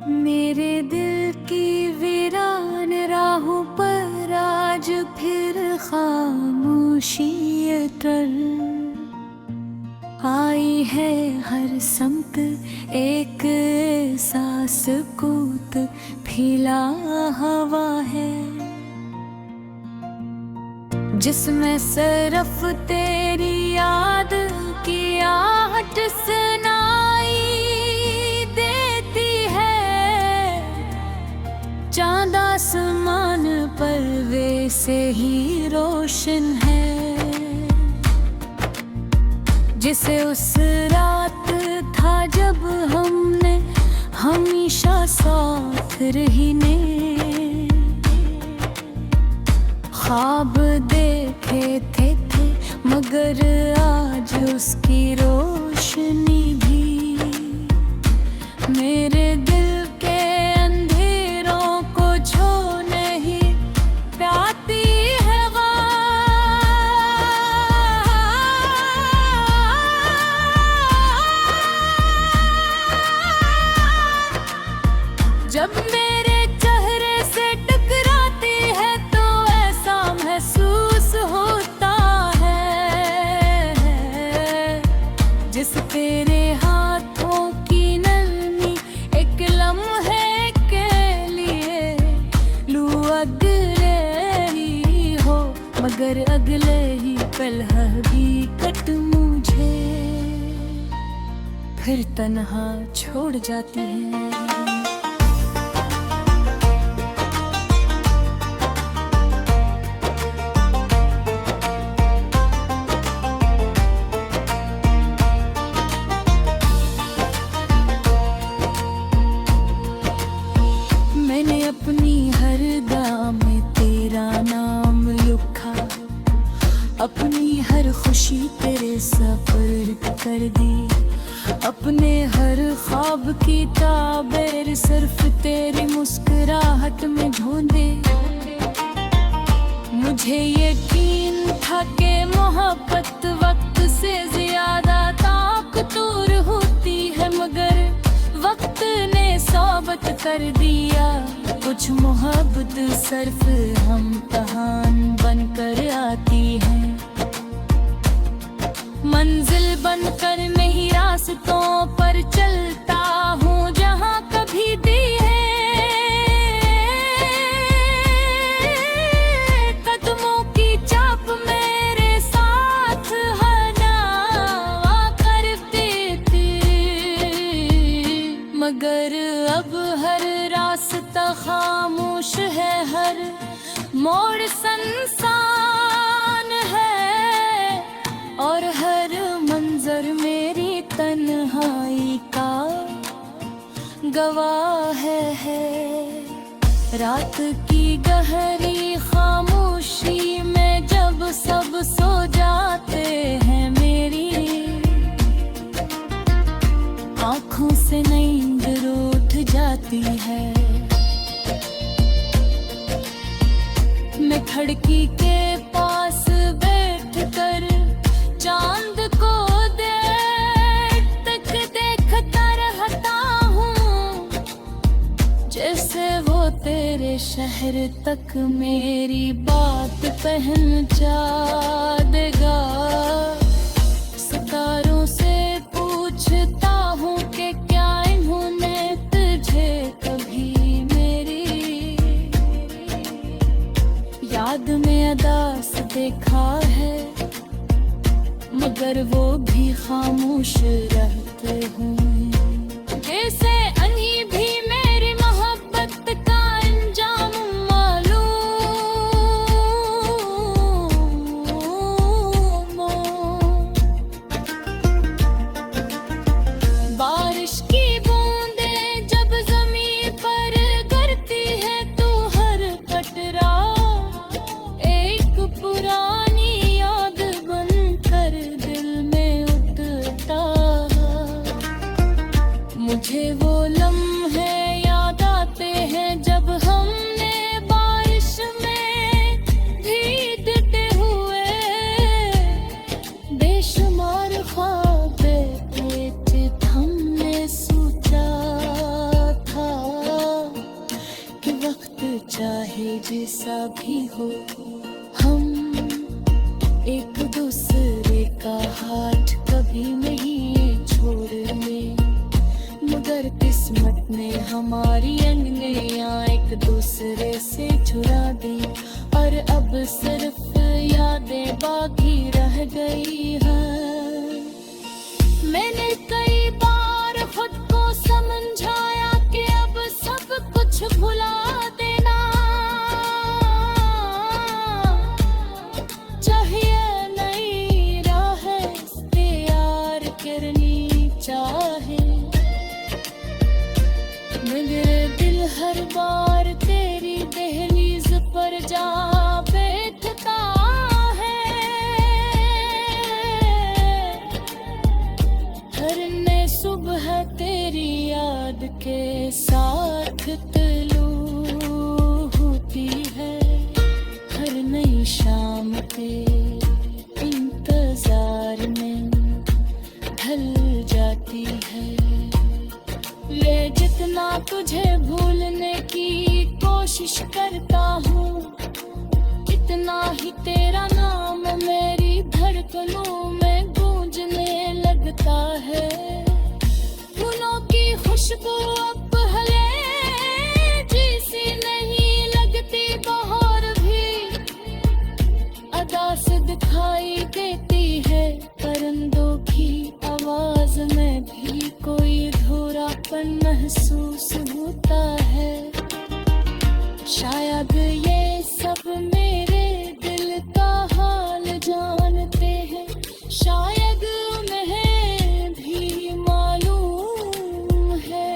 मेरे दिल की वीरान राहों पर आज फिर खामोशी तर आई है। हर समत एक सांस कूद फैला हवा है, जिसमें सिर्फ तेरी याद की आहट सुनाई देती है। चांद आसमान पर वैसे ही रोशन है, जिसे उस रात था जब हमने हमेशा साथ रहने ख्वाब देखे थे मगर आज उसकी रोशनी भी मेरे दिल के अंधेरों को छू नहीं पाती है। जब मेरे चेहरे से टकराती है तो ऐसा महसूस होता है, जिस तेरे हाथों की नरमी एक लम्हे के लिए लू अगले ही हो, मगर अगले ही पल हकीकत मुझे फिर तन्हा छोड़ जाती है। मैंने अपनी हर गा में तेरा नाम लिखा, अपनी हर खुशी तेरे सफर कर दी, अपने हर ख्वाब की ताबीर सिर्फ तेरी मुस्कुराहट में ढूंढे। मुझे यकीन था कि मोहब्बत वक्त से ज्यादा ताकतवर होती है, मगर वक्त ने साबित कर दिया कुछ मोहब्बत सिर्फ इम्तिहान बनकर आती है। मंजिल बनकर नहीं रास्तों पर चलता हूँ जहाँ कभी दी है। कदमों की चाप मेरे साथ हवा करती थी, मगर अब हर रास्ता खामोश है, हर मोड़ सुनसान है और हर मंजर मेरी तन्हाई का गवाह है। रात की गहरी खामोशी में जब सब सो जाते हैं, मेरी आँखों से नींद रूठ जाती है। मैं खिड़की के पास बैठकर चांद को देखता रहता हूँ, जैसे वो तेरे शहर तक मेरी बात पहुंचा देगा। सितारों से पूछता हूँ कि क्या इन्होंने तुझे कभी मेरी याद में अदास देखा है, मगर वो भी खामोश रहते हैं। जैसे अन्ही भी मेरी मोहब्बत का अंजाम मालूम हो। बारिश की बूंदें जब जमीन पर गिरती है तो हर कतरा एक पुरानी याद बनकर दिल में उतरता। मुझे वो लम्हे याद आते हैं जब हमने बारिश में भीगते हुए बेशुमार ख्वाब हमने सोचा था। जैसा भी हो, हम एक दूसरे का हाथ कभी नहीं छोड़ने, मगर किस्मत ने हमारी अंगलियां एक दूसरे से चुरा दी, और अब सिर्फ यादें बाकी रह गई हैं। मैंने कई बार खुद को समझाया कि अब सब कुछ भुला देना चाहिए, नई राहें इख्तियार करनी चाहे, मगर दिल हर बार तेरी दहलीज पर जा बैठता है। हर नई सुबह तेरी याद के साथ तलू होती है, हर नई शाम के इंतजार में ढल जाती है। ले जितना तुझे भूलने की कोशिश करता हूँ, इतना ही तेरा नाम मेरी धड़कनों में गूंजने लगता है। फूलों की खुशबू अब पहले जैसी नहीं लगती, बहार भी अदा से दिखाई देती है, परिंदों की आवाज में भी कोई धुरापन महसूस होता है। शायद ये सब मेरे दिल का हाल जानते हैं, शायद उन्हें भी मालूम है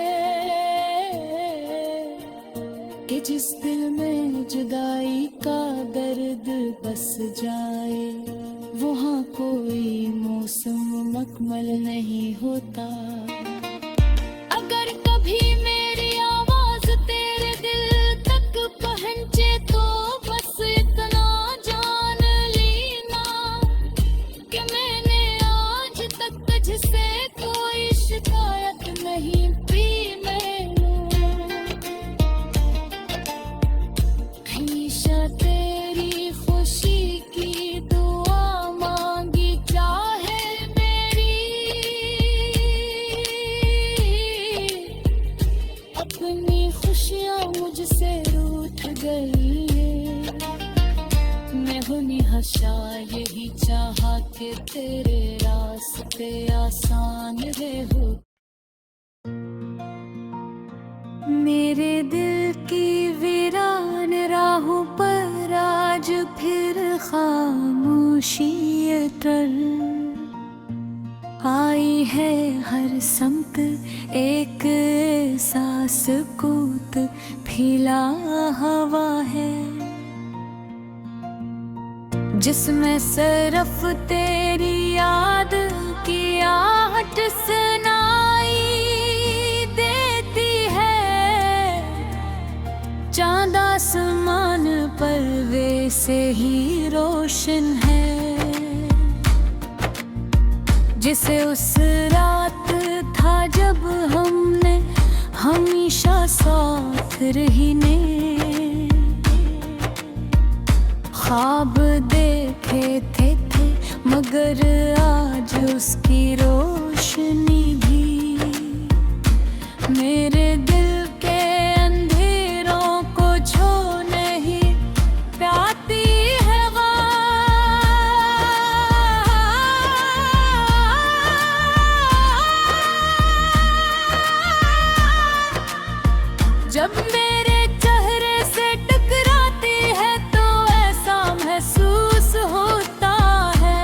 कि जिस दिल में जुदाई का दर्द बस जाए, वहाँ कोई मौसम मकमल नहीं होता। अगर कभी मेरी आवाज तेरे दिल तक पहुंचे तो बस इतना जान लेना कि मैंने आज तक तुझसे कोई शिकायत नहीं पी। हमेशा तेरी खुशी की दुआ मांगी चाहे मेरी, अपनी खुशियाँ मुझसे रूठ गई है। मैं हूँ निहशा यही चाहा कि तेरे रास्ते आसान रहे हो। मेरे दिल की वीरान राहों पर आज फिर खामोशी तर आई है, हर समत एक सांस कूद फैला हवा है, जिसमें सिर्फ तेरी याद की आहट सुनाई देती है। चांद आसमान पर वैसे ही रोशन है, जिसे उस रात था जब हमने हमेशा साथ रहने ख्वाब देखे थे मगर आज उसकी रोशनी भी मेरे दिल के अंधेरों को छू नहीं पाती है। जब मेरे चेहरे से टकराती है तो ऐसा महसूस होता है,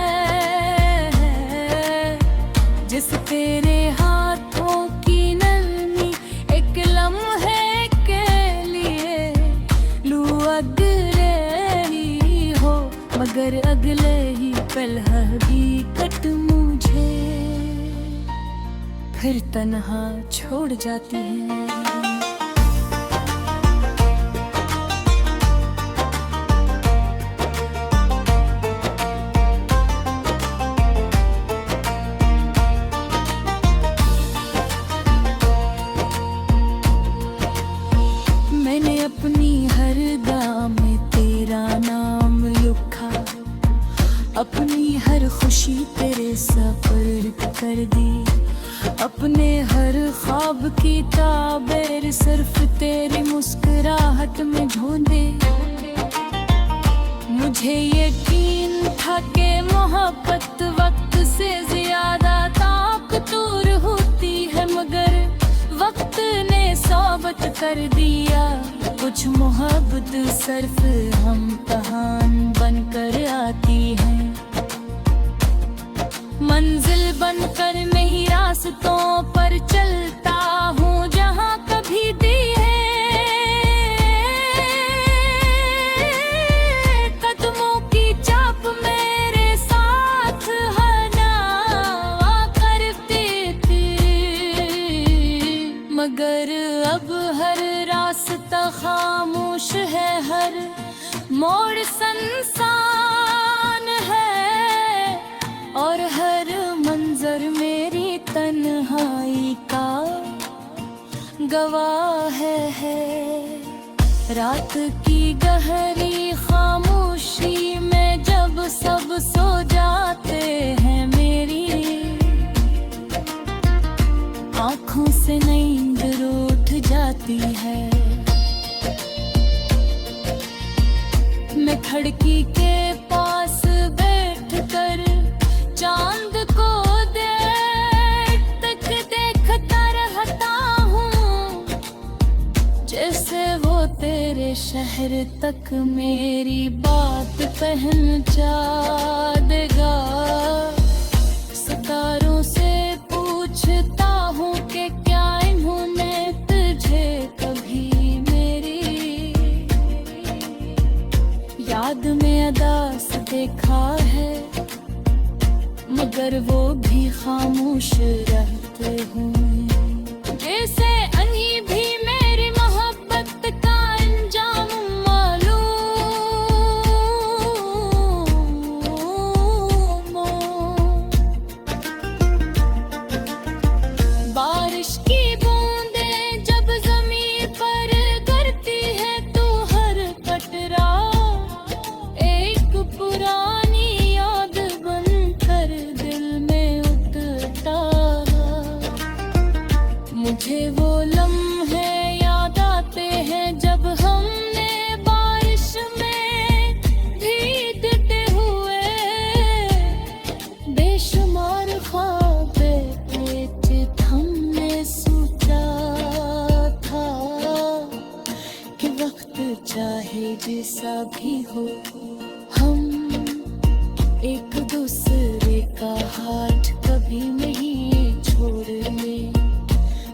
जिस तेरे हाथों की नरमी एक लम्हे के लिए लू अगले ही हो, मगर अगले ही पल हकीकत मुझे फिर तन्हा छोड़ जाती है। मैंने अपनी हर अपने हर ख्वाब की ताबीर सिर्फ तेरी मुस्कुराहट में ढूंढे। मुझे यकीन था कि मोहब्बत वक्त से ज्यादा ताकतवर होती है, मगर वक्त ने साबित कर दिया कुछ मोहब्बत सिर्फ इम्तिहान बनकर आती है। मंजिल बनकर नहीं रास्तों पर चलता हूँ जहाँ कभी दी है। कदमों की चाप मेरे साथ हवा करती थी, मगर अब हर रास्ता खामोश है, हर मोड़ सुनसान है, और हर मंजर मेरी तन्हाई का गवाह है। रात की गहरी खामोशी में जब सब सो जाते हैं, मेरी आँखों से नींद रूठ जाती है। मैं खिड़की के पास बैठकर चांद को देखता रहता हूँ, जैसे वो तेरे शहर तक मेरी बात पहुंचा देगा। सितारों से पूछता हूँ कि क्या इन्होंने तुझे कभी मेरी याद में अदास देखा है, मगर वो भी खामोश रहते हैं। जैसे अन्हीं भी मेरी मोहब्बत का अंजाम मालूम हो। बारिश की बूंदें जब ज़मीन पर गिरती है, तो हर कतरा एक पुरानी याद बनकर दिल में उतरता है। मुझे वो लम्हे याद आते हैं जब हमने बारिश में भीगते हुए बेशुमार ख्वाबें पेच हमने सोचा था कि वक्त चाहे जैसा भी हो, हम एक दूसरे का हाथ कभी नहीं छोड़ेंगे।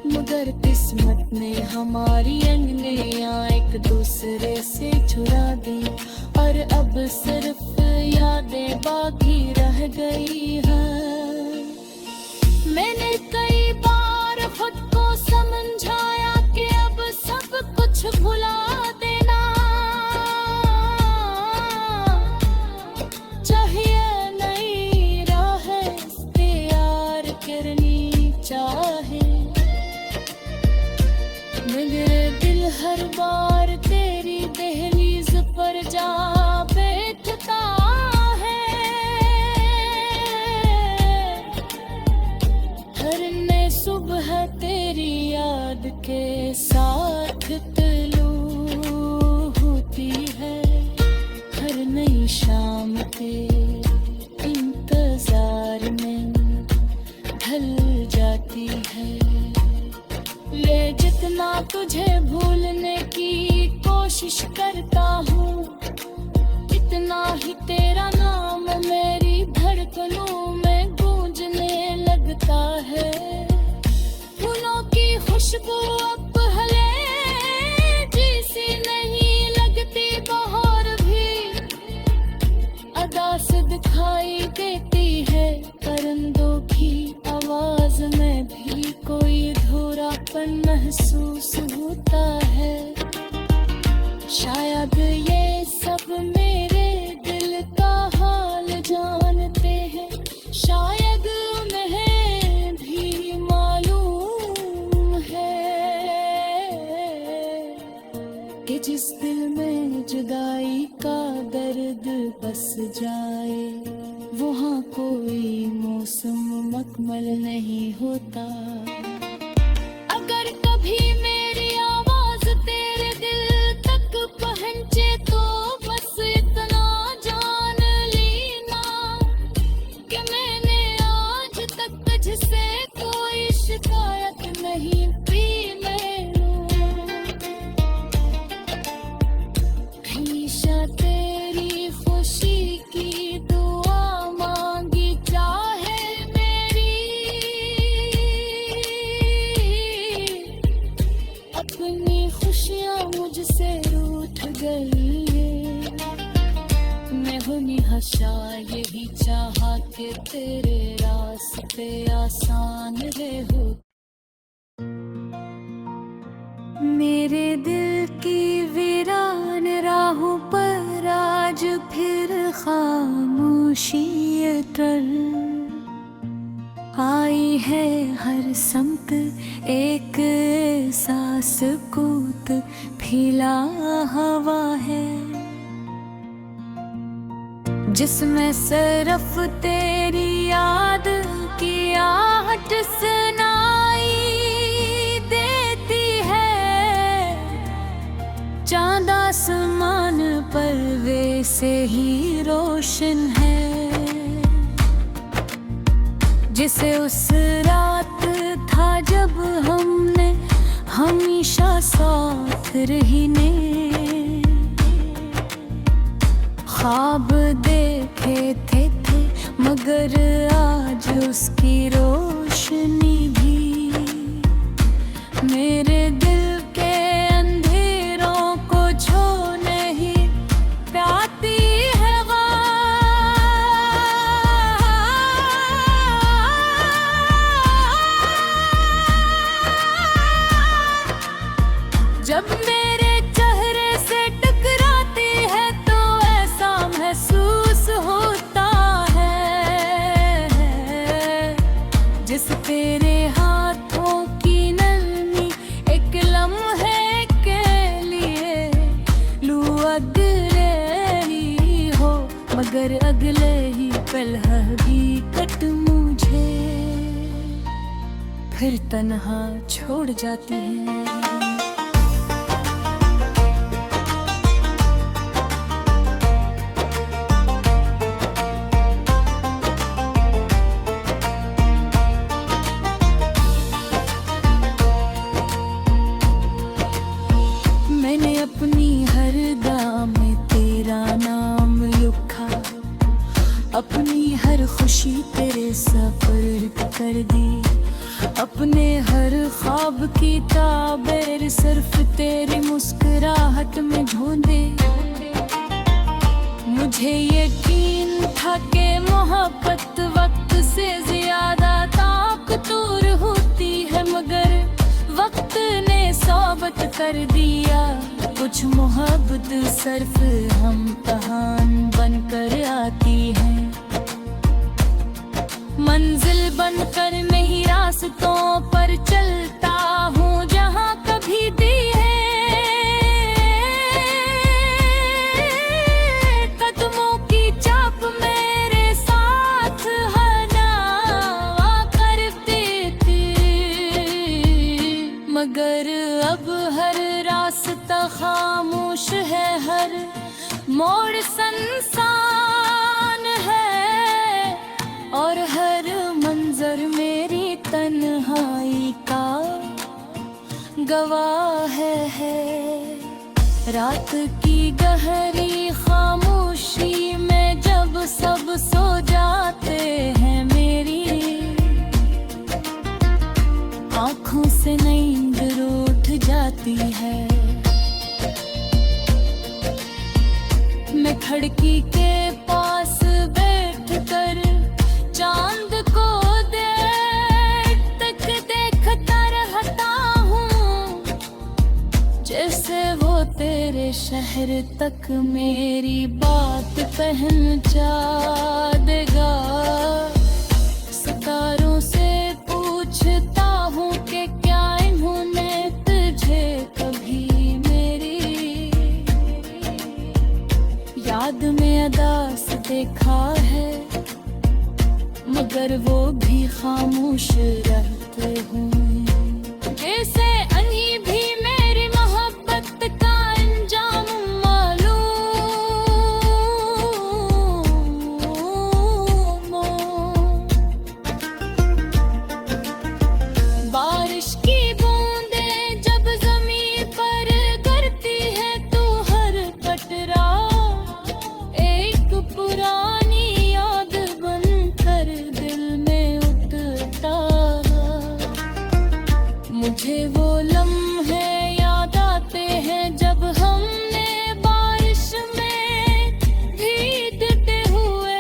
मगर किस्मत ने हमारी अंगलियां एक दूसरे से छुड़ा दी, और अब सिर्फ यादें बाकी रह गई हैं। मैंने कई बार खुद को समझाया कि अब सब कुछ भुला देना चाहिए, नई राह इख्तियार करनी चाहे। मेरे दिल हर बार तेरी दहलीज पर जा बैठता है, हर नई सुबह तेरी याद के साथ तलू होती है, हर नई शाम के इंतजार में ढल जाती है। ले जितना तुझे भूलने की कोशिश करता हूँ, इतना ही तेरा नाम मेरी धड़कनों में गूंजने लगता है। फूलों की खुशबू अब पहले जैसी नहीं लगती, बहार भी अदास दिखाई देती है। परिंदों की आवाज में भी कोई अधूरापन महसूस होता है। शायद ये सब मेरे दिल का हाल जानते हैं, शायद उन्हें भी मालूम है कि जिस दिल में जुदाई का दर्द बस जाए, वहाँ कोई मौसम मकमल नहीं होता। अगर कभी मेरी आवाज तेरे दिल तक पहुँचे तो बस इतना जान लेना कि मैंने आज तक तुझसे कोई शिकायत नहीं पी। हमेशा तेरी खुशी की दुआ मांगी चाहे मेरी, अपनी खुशियाँ मुझसे रूठ गई। मैं हूँ निहशा यही चाहा कि तेरे रास्ते आसान रहे हो। मेरे दिल की वीरान राहों पर आज फिर खामोशी टल आई है। हर समत एक सांस कूद फैला हवा है, जिसमें सिर्फ तेरी याद की आहट सुनाई देती है। चांद आसमान पर वैसे ही रोशन है, जिसे उस रात था जब हमने हमेशा साथ रहने ख्वाब देखे थे मगर आज उसकी रोशनी भी मेरे दिल के अंधेरों को छू नहीं पाती है। जब मेरे चेहरे से टकराती है तो ऐसा महसूस होता है, जिस तेरे हाथों की नरमी एक लम्हे के लिए लू अगले ही हो, मगर अगले ही पल हकीकत मुझे फिर तन्हा छोड़ जाती है। मैंने अपनी हर गा में तेरा नाम लिखा, अपनी हर खुशी तेरे सफर कर दी, अपने हर ख्वाब की ताबीर सिर्फ तेरी मुस्कुराहट में ढूंढे। मुझे यकीन था कि मोहब्बत वक्त से ज्यादा ताकतवर होती है, मगर वक्त ने साबित कर दिया कुछ मोहब्बत सिर्फ हम तहान बनकर आती है। मंजिल बनकर नहीं रास्तों पर चलता हूँ जहाँ कभी दी है, कदमों की चाप मेरे साथ हवा करती थी, मगर अब हर रास्ता खामोश है, हर मोड़ सुनसान है और हर मंजर मेरी तन्हाई का गवाह है। रात की गहरी खामोशी में जब सब सो जाते हैं, मेरी आँखों से नींद रूठ जाती है। मैं खिड़की के पास बैठ कर चांद को देर तक देखता रहता हूँ, जैसे वो तेरे शहर तक मेरी बात पहुंचा देगा। सितारों से पूछता हूँ कि क्या इन्होंने तुझे कभी मेरी याद में अदास देखा है। मगर वो भी खामोश रहते हैं। कैसे अन्ही भी मेरी मोहब्बत का अंजाम मालूम। बारिश की बूंदें जब जमीन पर गिरती है तो हर कतरा एक पुरानी याद बनकर दिल में उतरता है। मुझे वो लम्हे याद आते हैं जब हमने बारिश में भीगते हुए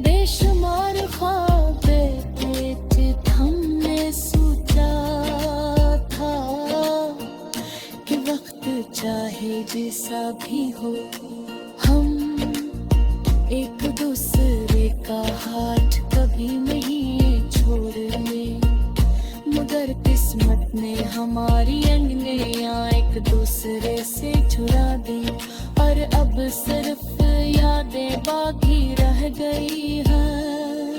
बेशुमार ख्वाबें पेट हमने सोचा था कि वक्त चाहे जैसा भी हो हम एक दूसरे का हाथ कभी नहीं छोड़ेंगे। मगर किस्मत ने हमारी अंगलियां एक दूसरे से छुड़ा दी और अब सिर्फ यादें बाकी रह गई हैं।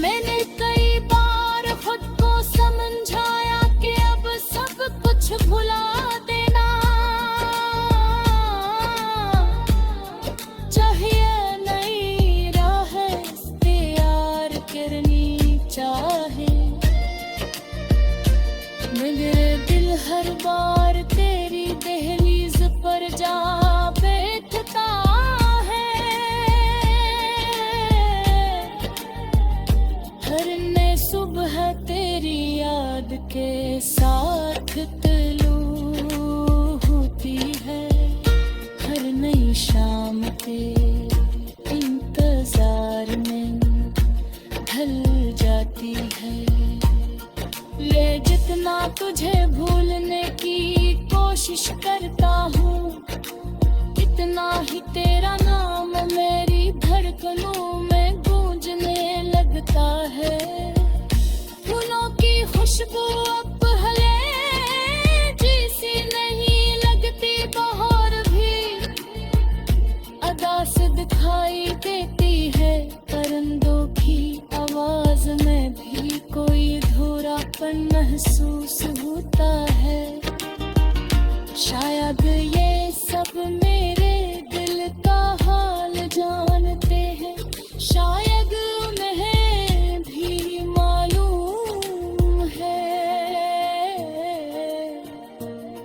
मैंने कई बार खुद को समझाया कि अब सब कुछ भुला देना चाहिए, नई राह इख्तियार करनी चाहे। मगर दिल हर बार तेरी दहलीज पर जा बैठता है। हर नई सुबह तेरी याद के साथ तलू होती है। हर नई शाम तेरे इंतजार में ढल जाती है। ले जितना तुझे भूलने की कोशिश करता हूँ इतना ही तेरा नाम मेरी धड़कनों में गूंजने लगता है। फूलों की खुशबू अब पहले जैसी नहीं लगती, बहार भी अदा से दिखाई देती है। परिंदों की आवाज में भी कोई अधूरापन महसूस होता है। शायद ये सब मेरे दिल का हाल जानते हैं, शायद उन्हें भी मालूम है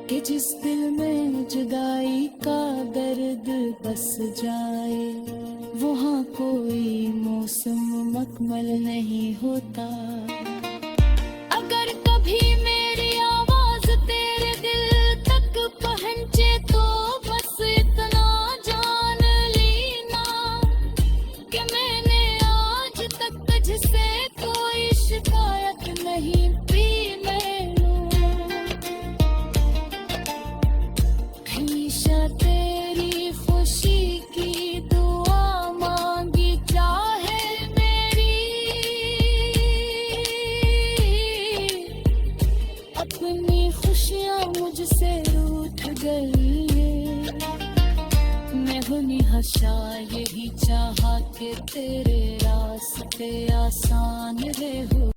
कि जिस दिल में जुदाई का दर्द बस जाए वहाँ कोई मौसम मकमल नहीं होता। अगर कभी मेरी आवाज तेरे दिल तक पहुंचे तो बस इतना जान लेना कि मैंने आज तक तुझसे कोई शिकायत नहीं पी। हमेशा तेरी खुशी की दुआ मांगी चाहे मेरी, अपनी खुशियाँ मुझसे रूठ गई है। मैं हमेशा यही चाहा कि तेरे रास्ते आसान रहे हो।